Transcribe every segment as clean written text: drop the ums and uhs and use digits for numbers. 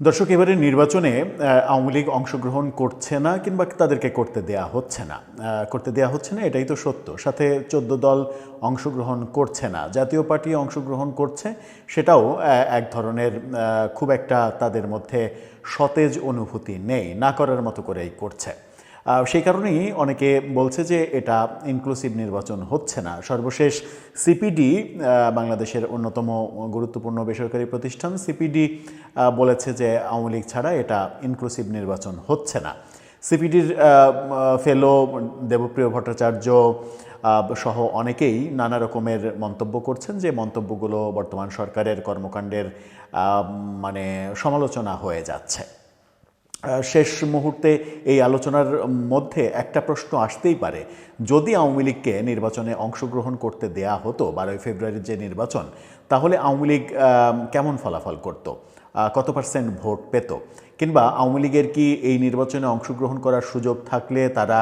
দর্শক, এবারে নির্বাচনে আওয়ামী লীগ অংশগ্রহণ করছে না কিংবা তাদেরকে করতে দেয়া হচ্ছে না। এটাই তো সত্য। সাথে ১৪ দল অংশগ্রহণ করছে না, জাতীয় পার্টি অংশগ্রহণ করছে, সেটাও এক ধরনের খুব একটা তাদের মধ্যে সতেজ অনুভূতি নেই, না করার মতো করেই করছে। সেই কারণেই অনেকে বলছে যে এটা ইনক্লুসিভ নির্বাচন হচ্ছে না। সর্বশেষ সিপিডি, বাংলাদেশের অন্যতম গুরুত্বপূর্ণ বেসরকারি প্রতিষ্ঠান সিপিডি বলেছে যে আওয়ামী লীগ ছাড়া এটা ইনক্লুসিভ নির্বাচন হচ্ছে না। সিপিডির ফেলো দেবপ্রিয় ভট্টাচার্য সহ অনেকেই নানা রকমের মন্তব্য করছেন, যে মন্তব্যগুলো বর্তমান সরকারের কর্মকাণ্ডের মানে সমালোচনা হয়ে যাচ্ছে। শেষ মুহূর্তে এই আলোচনার মধ্যে একটা প্রশ্ন আসতেই পারে, যদি আওয়ামী লীগকে নির্বাচনে অংশগ্রহণ করতে দেয়া হতো 12ই ফেব্রুয়ারির যে নির্বাচন, তাহলে আওয়ামী লীগ কেমন ফলাফল করত, কত পার্সেন্ট ভোট পেত, কিংবা আওয়ামী লীগের কি এই নির্বাচনে অংশগ্রহণ করার সুযোগ থাকলে তারা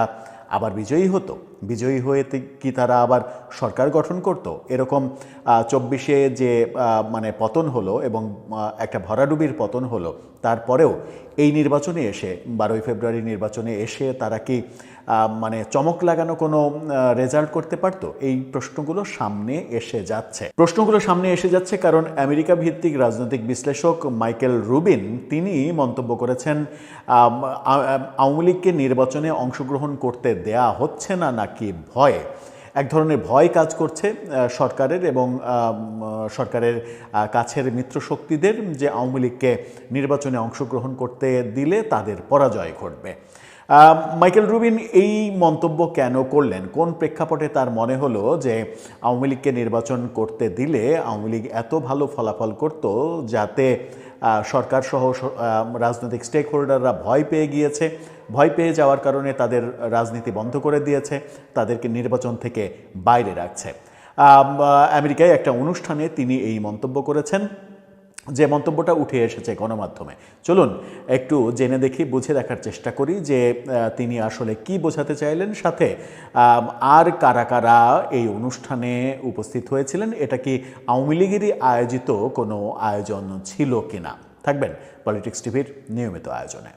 আবার বিজয়ী হতো, বিজয়ী হয়ে কি তারা আবার সরকার গঠন করত? এরকম 24-এ যে মানে পতন হলো এবং একটা ভরাডুবির পতন হলো, তারপরেও এই নির্বাচনে এসে 12ই ফেব্রুয়ারি নির্বাচনে এসে তারা কি মানে চমক লাগানো কোনো রেজাল্ট করতে পারতো? এই প্রশ্নগুলো সামনে এসে যাচ্ছে কারণ আমেরিকা ভিত্তিক রাজনৈতিক বিশ্লেষক মাইকেল রুবিন তিনি মন্তব্য করেছেন, আওয়ামী লীগকে নির্বাচনে অংশগ্রহণ করতে দেয়া হচ্ছে না নাকি ভয়ে, এক ধরনের ভয় কাজ করছে সরকারের এবং সরকারের কাছের মিত্রশক্তিদের, যে আওয়ামী লীগকে নির্বাচনে অংশগ্রহণ করতে দিলে তাদের পরাজয় ঘটবে। মাইকেল রুবিন এই মন্তব্য কেন করলেন, কোন প্রেক্ষাপটে তার মনে হলো যে আওয়ামী লীগকে নির্বাচন করতে দিলে আওয়ামী লীগ এত ভালো ফলাফল করত, যাতে সরকার সহ রাজনৈতিক স্টেক হোল্ডাররা ভয় পেয়ে গিয়েছে, ভয় পেয়ে যাওয়ার কারণে তাদের রাজনীতি বন্ধ করে দিয়েছে, তাদেরকে নির্বাচন থেকে বাইরে রাখছে। আমেরিকায় একটা অনুষ্ঠানে তিনি এই মন্তব্য করেছেন, যে মন্তব্যটা উঠে এসেছে গণমাধ্যমে। চলুন একটু জেনে দেখি, বুঝে দেখার চেষ্টা করি যে তিনি আসলে কি বোঝাতে চাইলেন, সাথে আর কারা কারা এই অনুষ্ঠানে উপস্থিত হয়েছিলেন, এটা কি আওয়ামী লীগেরই আয়োজিত কোনো আয়োজন ছিল কিনা। থাকবেন পলিটিক্স টিভির নিয়মিত আয়োজনে।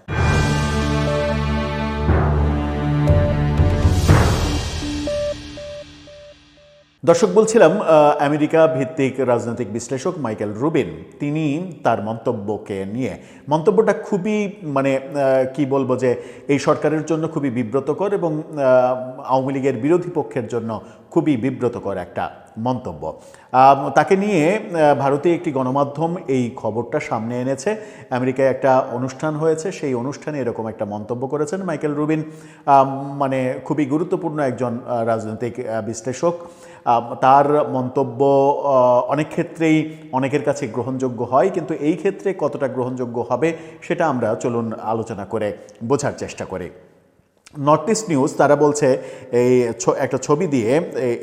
দর্শক, বলছিলাম আমেরিকা ভিত্তিক রাজনৈতিক বিশ্লেষক মাইকেল রুবিন তিনি তার মন্তব্যটা খুবই মানে কি বলবো, যে এই সরকারের জন্য খুবই বিব্রতকর এবং আওয়ামী লীগের বিরোধী পক্ষের জন্য খুবই বিব্রতকর একটা মন্তব্য। তাকে নিয়ে ভারতীয় একটি গণমাধ্যম এই খবরটা সামনে এনেছে। আমেরিকায় একটা অনুষ্ঠান হয়েছে, সেই অনুষ্ঠানে এরকম একটা মন্তব্য করেছেন মাইকেল রুবিন। মানে খুবই গুরুত্বপূর্ণ একজন রাজনৈতিক বিশ্লেষক। তার মন্তব্য অনেক ক্ষেত্রেই অনেকের কাছে গ্রহণযোগ্য হয়, কিন্তু এই ক্ষেত্রে কতটা গ্রহণযোগ্য হবে সেটা আমরা চলুন আলোচনা করে বোঝার চেষ্টা করি। নর্থ ইস্ট নিউজ তারা বলছে, এই একটা ছবি দিয়ে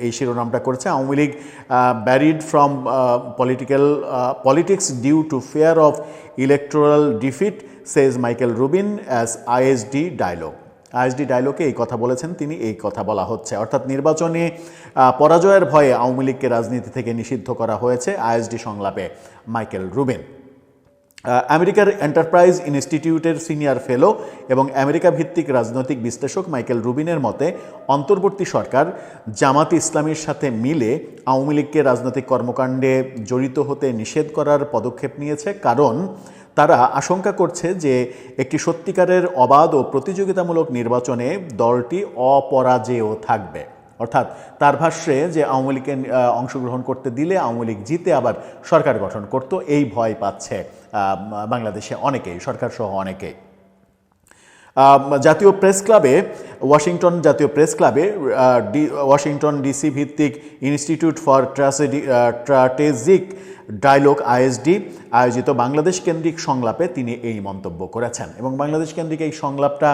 এই শিরোনামটা করেছে, Awami League buried from politics due to fear of electoral defeat, says Michael Rubin as ISD dialogue. ISD ডায়লগে এই কথা বলেছেন তিনি, এই কথা বলা হচ্ছে, অর্থাৎ নির্বাচনে পরাজয়ের ভয়ে আওয়ামী লীগকে রাজনীতি থেকে নিষিদ্ধ করা হয়েছে, আইএসডি সংলাপে মাইকেল রুবিন। আমেরিকার এন্টারপ্রাইজ ইনস্টিটিউটের সিনিয়র ফেলো এবং আমেরিকা ভিত্তিক রাজনৈতিক বিশ্লেষক মাইকেল রুবিনের মতে, অন্তর্বর্তী সরকার জামাত ইসলামীর সাথে মিলে আওয়ামী লীগকে রাজনৈতিক কর্মকাণ্ডে জড়িত হতে নিষেধ করার পদক্ষেপ নিয়েছে, কারণ তারা আশঙ্কা করছে যে একটি সত্যিকারের অবাধ ও প্রতিযোগিতামূলক নির্বাচনে দলটি অপরাজেয় থাকবে। অর্থাৎ তার ভাষ্যে যে আওয়ামী লীগকে অংশগ্রহণ করতে দিলে আওয়ামী লীগ জিতে আবার সরকার গঠন করত, এই ভয় পাচ্ছে বাংলাদেশে অনেকেই, সরকার সহ অনেকেই। ওয়াশিংটন জাতীয় প্রেস ক্লাবে ওয়াশিংটন ডিসি ভিত্তিক institute for strategic dialogue ISD আয়োজিত বাংলাদেশ কেন্দ্রিক সংলাপে তিনি এই মন্তব্য করেছেন এবং বাংলাদেশ কেন্দ্রিক এই সংলাপটা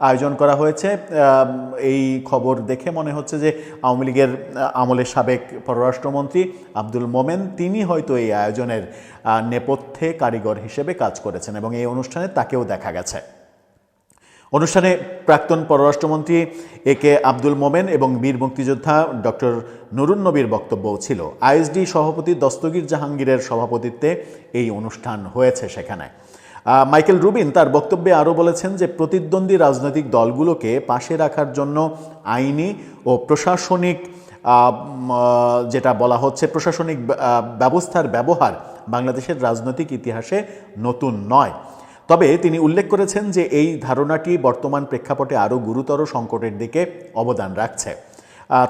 আয়োজন করা হয়েছে। এই খবর দেখে মনে হচ্ছে যে আওয়ামী লীগের আমলের সাবেক পররাষ্ট্রমন্ত্রী আব্দুল মোমেন তিনি হয়তো এই আয়োজনের নেপথ্যে কারিগর হিসেবে কাজ করেছেন এবং এই অনুষ্ঠানে তাকেও দেখা গেছে। অনুষ্ঠানে প্রাক্তন পররাষ্ট্রমন্ত্রী একে আব্দুল মোমেন এবং বীর মুক্তিযোদ্ধা ডক্টর নুরুন নবীর বক্তব্যও ছিল। আইএসডি সভাপতি দস্তগীর জাহাঙ্গীরের সভাপতিত্বে এই অনুষ্ঠান হয়েছে সেখানে। মাইকেল রুবিন তার বক্তব্যে আরও বলেছেন যে প্রতিদ্বন্দ্বী রাজনৈতিক দলগুলোকে পাশে রাখার জন্য আইনি ও প্রশাসনিক যেটা বলা হচ্ছে প্রশাসনিক ব্যবস্থার ব্যবহার বাংলাদেশের রাজনৈতিক ইতিহাসে নতুন নয়। তবে তিনি উল্লেখ করেছেন যে এই ধারণাটি বর্তমান প্রেক্ষাপটে আরও গুরুতর সংকটের দিকে অবদান রাখছে।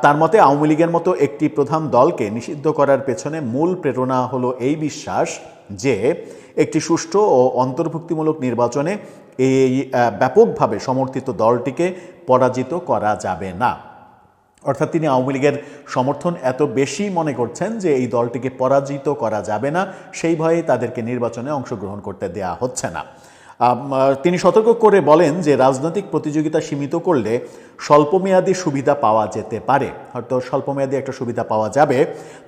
তার মতে আওয়ামী লীগের মতো একটি প্রধান দলকে নিষিদ্ধ করার পেছনে মূল প্রেরণা হলো এই বিশ্বাস যে একটি সুষ্ঠু ও অন্তর্ভুক্তিমূলক নির্বাচনে এই ব্যাপকভাবে সমর্থিত দলটিকে পরাজিত করা যাবে না। অর্থাৎ তিনি আওয়ামী লীগের সমর্থন এত বেশি মনে করছেন যে এই দলটিকে পরাজিত করা যাবে না, সেই ভয়ে তাদেরকে নির্বাচনে অংশগ্রহণ করতে দেয়া হচ্ছে না। তিনি সতর্ক করে বলেন যে রাজনৈতিক প্রতিযোগিতা সীমিত করলে স্বল্পমেয়াদী সুবিধা পাওয়া যেতে পারে, হয়তো স্বল্পমেয়াদী একটা সুবিধা পাওয়া যাবে,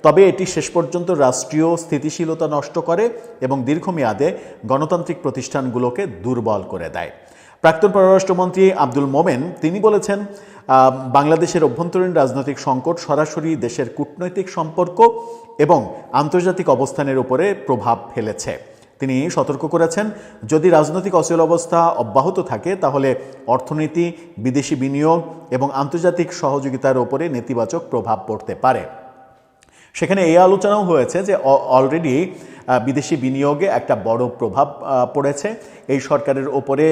তবে এটি শেষ পর্যন্ত রাষ্ট্রীয় স্থিতিশীলতা নষ্ট করে এবং দীর্ঘমেয়াদে গণতান্ত্রিক প্রতিষ্ঠানগুলোকে দুর্বল করে দেয়। প্রাক্তন পররাষ্ট্রমন্ত্রী আব্দুল মোমেন তিনি বলেছেন, বাংলাদেশের অভ্যন্তরীণ রাজনৈতিক সংকট সরাসরি দেশের কূটনৈতিক সম্পর্ক এবং আন্তর্জাতিক অবস্থানের উপরে প্রভাব ফেলেছে। তিনি সতর্ক করেছেন, যদি রাজনৈতিক অচল অবস্থা অব্যাহত থাকে তাহলে অর্থনীতি, বিদেশি বিনিয়োগ এবং আন্তর্জাতিক সহযোগিতার উপরে নেতিবাচক প্রভাব পড়তে পারে। সেখানে এই আলোচনাও হয়েছে যে অলরেডি বিদেশি বিনিয়োগে একটা বড় প্রভাব পড়েছে। এই সরকারের ওপরে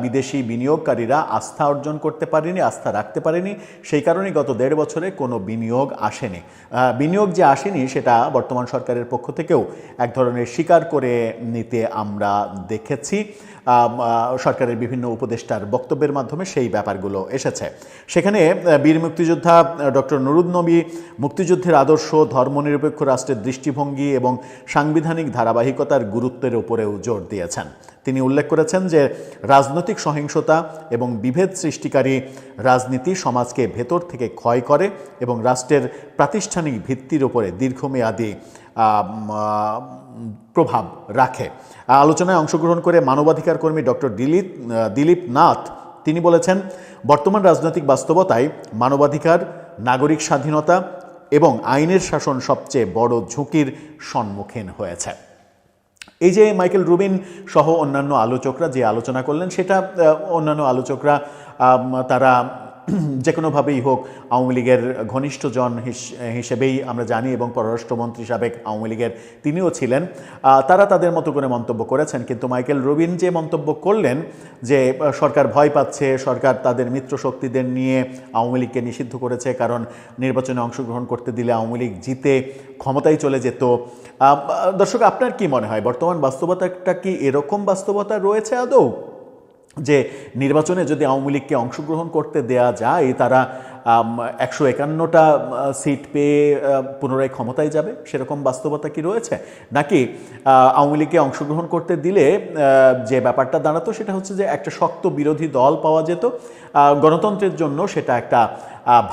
বিদেশি বিনিয়োগকারীরা আস্থা অর্জন করতে পারেনি, আস্থা রাখতে পারেনি। সেই কারণেই গত 1.5 বছরে কোনো বিনিয়োগ আসেনি। বিনিয়োগ যে আসেনি সেটা বর্তমান সরকারের পক্ষ থেকেও এক ধরনের স্বীকার করে নিতে আমরা দেখেছি। সরকারের বিভিন্ন উপদেষ্টার বক্তব্যের মাধ্যমে সেই ব্যাপারগুলো এসেছে। সেখানে বীর মুক্তিযোদ্ধা ডক্টর নুরুন্নবী মুক্তিযুদ্ধের আদর্শ, ধর্মনিরপেক্ষ রাষ্ট্রের দৃষ্টিভঙ্গি এবং সাংবিধানিক ধারাবাহিকতার গুরুত্বের উপরেও জোর দিয়েছেন। তিনি উল্লেখ করেছেন যে রাজনৈতিক সহিংসতা এবং বিভেদ সৃষ্টিকারী রাজনীতি সমাজকে ভেতর থেকে ক্ষয় করে এবং রাষ্ট্রের প্রাতিষ্ঠানিক ভিত্তির উপরে দীর্ঘমেয়াদী প্রভাব রাখে। আলোচনায় অংশগ্রহণ করে মানবাধিকার কর্মী ডক্টর দিলীপ নাথ তিনি বলেছেন, বর্তমান রাজনৈতিক বাস্তবতায় মানবাধিকার, নাগরিক স্বাধীনতা এবং আইনের শাসন সবচেয়ে বড় ঝুঁকির সম্মুখীন হয়েছে। এই যে মাইকেল রুবিন সহ অন্যান্য আলোচকরা যে আলোচনা করলেন, সেটা অন্যান্য আলোচকরা তারা যে কোনোভাবেই হোক আওয়ামী লীগের ঘনিষ্ঠজন হিসেবেই আমরা জানি এবং পররাষ্ট্রমন্ত্রী সাবেক আওয়ামী লীগের তিনিও ছিলেন। তারা তাদের মতো করে মন্তব্য করেছেন, কিন্তু মাইকেল রুবিন যে মন্তব্য করলেন যে সরকার ভয় পাচ্ছে, সরকার তাদের মিত্র শক্তিদের নিয়ে আওয়ামী লীগকে নিষিদ্ধ করেছে, কারণ নির্বাচনে অংশগ্রহণ করতে দিলে আওয়ামী লীগ জিতে ক্ষমতায় চলে যেত। দর্শক, আপনার কি মনে হয় বর্তমান বাস্তবতাটা কি এরকম বাস্তবতা রয়েছে আদৌ, যে নির্বাচনে যদি আওয়ামী লীগকে অংশগ্রহণ করতে দেয়া যায় তারা 151টা সিট পেয়ে পুনরায় ক্ষমতায় যাবে, সেরকম বাস্তবতা কি রয়েছে? নাকি আওয়ামী লীগকে অংশগ্রহণ করতে দিলে যে ব্যাপারটা দাঁড়াতো সেটা হচ্ছে যে একটা শক্ত বিরোধী দল পাওয়া যেত, গণতন্ত্রের জন্য সেটা একটা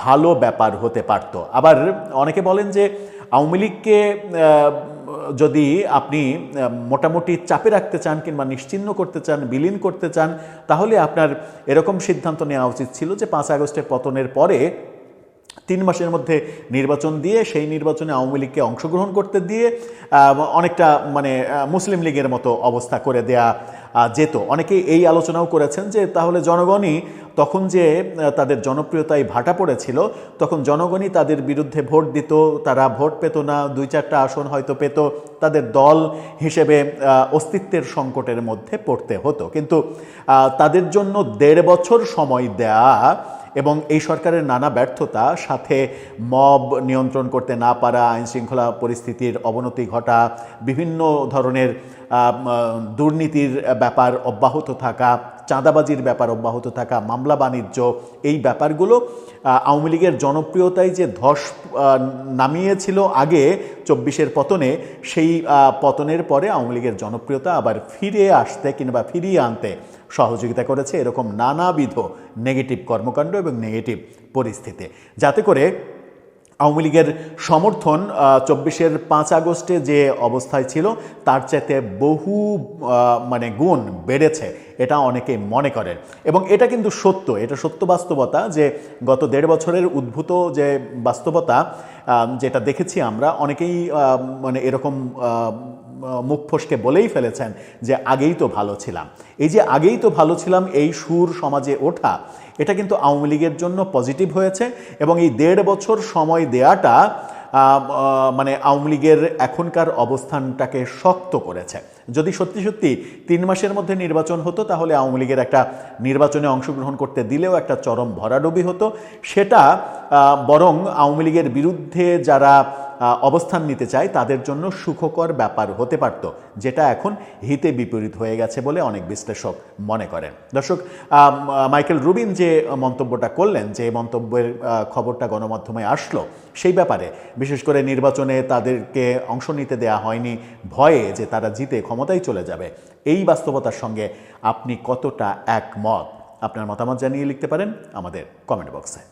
ভালো ব্যাপার হতে পারত। আবার অনেকে বলেন যে আওয়ামী লীগকে যদি আপনি মোটামুটি চাপে রাখতে চান কিংবা নিশ্চিহ্ন করতে চান, বিলীন করতে চান, তাহলে আপনার এরকম সিদ্ধান্ত নেওয়া উচিত ছিল যে 5 আগস্টের পতনের পরে 3 মাসের মধ্যে নির্বাচন দিয়ে সেই নির্বাচনে আওয়ামী লীগকে অংশগ্রহণ করতে দিয়ে অনেকটা মুসলিম লীগের মতো অবস্থা করে দেয়া যেত। অনেকে এই আলোচনাও করেছেন যে তাহলে জনগণই তখন যে তাদের জনপ্রিয়তায় ভাটা পড়েছিল, তখন জনগণই তাদের বিরুদ্ধে ভোট দিত, তারা ভোট পেত না, 2-4টা আসন হয়তো পেত, তাদের দল হিসেবে অস্তিত্বের সংকটের মধ্যে পড়তে হতো। কিন্তু তাদের জন্য 1.5 বছর সময় দেয়া এবং এই সরকারের নানা ব্যর্থতা, সাথে মব নিয়ন্ত্রণ করতে না পারা, আইনশৃঙ্খলা পরিস্থিতির অবনতি ঘটা, বিভিন্ন ধরনের দুর্নীতির ব্যাপার অব্যাহত থাকা, চাঁদাবাজির ব্যাপার অব্যাহত থাকা, মামলা বাণিজ্য, এই ব্যাপারগুলো আওয়ামী লীগের জনপ্রিয়তায় যে ধস নামিয়েছিল আগে 24-এর পতনে, সেই পতনের পরে আওয়ামী লীগের জনপ্রিয়তা আবার ফিরে আসতে কিংবা ফিরিয়ে আনতে সহযোগিতা করেছে এরকম নানাবিধ নেগেটিভ কর্মকাণ্ড এবং নেগেটিভ পরিস্থিতি, যাতে করে আওয়ামী লীগের সমর্থন 24-এর 5 আগস্টে যে অবস্থায় ছিল তার চাইতে বহু গুণ বেড়েছে, এটা অনেকেই মনে করেন। এবং এটা কিন্তু সত্য, এটা সত্য বাস্তবতা যে গত 1.5 বছরের উদ্ভূত যে বাস্তবতা যেটা দেখেছি আমরা, অনেকেই এরকম মুখ ফসকে বলেই ফেলেছেন যে আগেই তো ভালো ছিলাম। এই যে আগেই তো ভালো ছিলাম এই সুর সমাজে ওঠা, এটা কিন্তু আওয়ামী লীগের জন্য পজিটিভ হয়েছে এবং এই 1.5 বছর সময় দেয়াটা মানে আওয়ামী লীগের এখনকার অবস্থানটাকে শক্ত করেছে। যদি সত্যি সত্যি 3 মাসের মধ্যে নির্বাচন হতো তাহলে আওয়ামী লীগের একটা নির্বাচনে অংশগ্রহণ করতে দিলেও একটা চরম ভরাডুবি হতো। সেটা বরং আওয়ামী লীগের বিরুদ্ধে যারা অবস্থান নিতে চায় তাদের জন্য সুখকর ব্যাপার হতে পারত, যেটা এখন হিতে বিপরীত হয়ে গেছে বলে অনেক বিশ্লেষক মনে করেন। দর্শক, মাইকেল রুবিন যে মন্তব্যটা করলেন, যে মন্তব্যের খবরটা গণমাধ্যমে আসলো, সেই ব্যাপারে বিশেষ করে নির্বাচনে তাদেরকে অংশ নিতে দেয়া হয়নি ভয়ে যে তারা জিতে ক্ষমতায় চলে যাবে, এই বাস্তবতার সঙ্গে আপনি কতটা একমত? আপনার মতামত জানিয়ে লিখতে পারেন আমাদের কমেন্ট বক্সে।